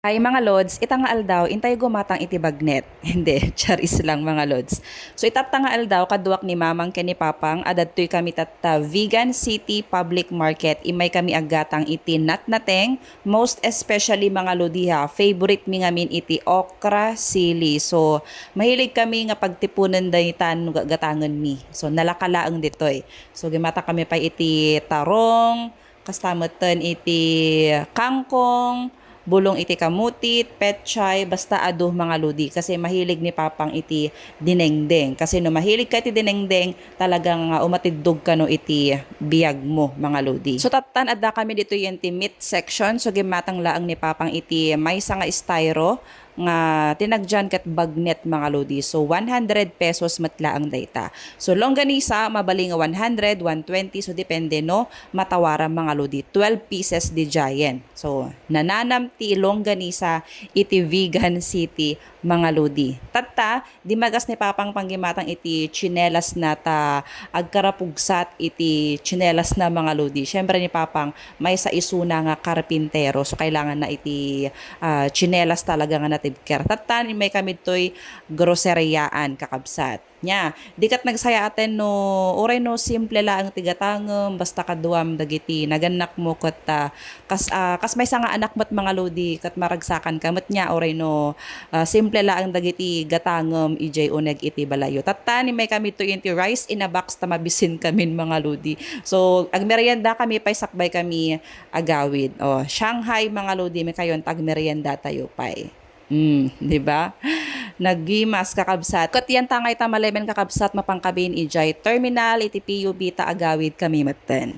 Ay mga lods, itangaal daw, intay gumatang iti bagnet. Hindi, charis lang mga lods. So itatangaal daw, kaduak ni mamang kani papang, adadtoy kami tatta Vegan City Public Market. Imay kami agatang iti natnateng, most especially mga lodiha, favorite mi ngamin iti okra sili. So mahilig kami nga pagtipunan dahitan gatangan mi. So nalakalaang ditoy. So gimata kami pa iti tarong, kastamoten iti kangkong, bulong iti kamutit, petchay, basta ado mga ludi. Kasi mahilig ni Papang iti dinengdeng. Kasi no mahilig ka iti dinengdeng, talagang umatidog ka no iti biyag mo mga ludi. So tatan adda kami dito yung meat section. So gimatang laang ni Papang iti may nga styro nga tinagjan kat bagnet mga lodi. So 100 pesos matla ang data. So longganisa mabaling nga 100, 120 so depende no matawaran mga lodi. 12 pieces di giant. So nananam ti longganisa iti Vegan City mga lodi. Tatta di magas ni Papang panggimatang iti chinelas na ta agkarapugsat iti chinelas na mga lodi. Syempre ni Papang may sa isuna nga karpintero. So kailangan na iti chinelas talaga nga natibker. Tatan may kami to'y groceryaan kakabsat. Nya, dikat nagsaya aten no, oray no simple la ang tigatangem basta kaduam dagiti naganak mo kat kas may nga anak mat mga lodi kat maragsakan ka mat nya oray no simple la ang dagiti gatangem ijay uneg iti balayo. Tatan may kami to iti rice in a box ta mabisin kamin mga lodi. So agmeryenda kami pay sakbay kami agawid. Oh, Shanghai mga lodi may kayon tagmeryenda tayo pay. Di ba? Naggimas kakabsat. Kat yan tangay tamalemen kakabsat mapangkabin ijay terminal iti PUB ta agawid kami maten.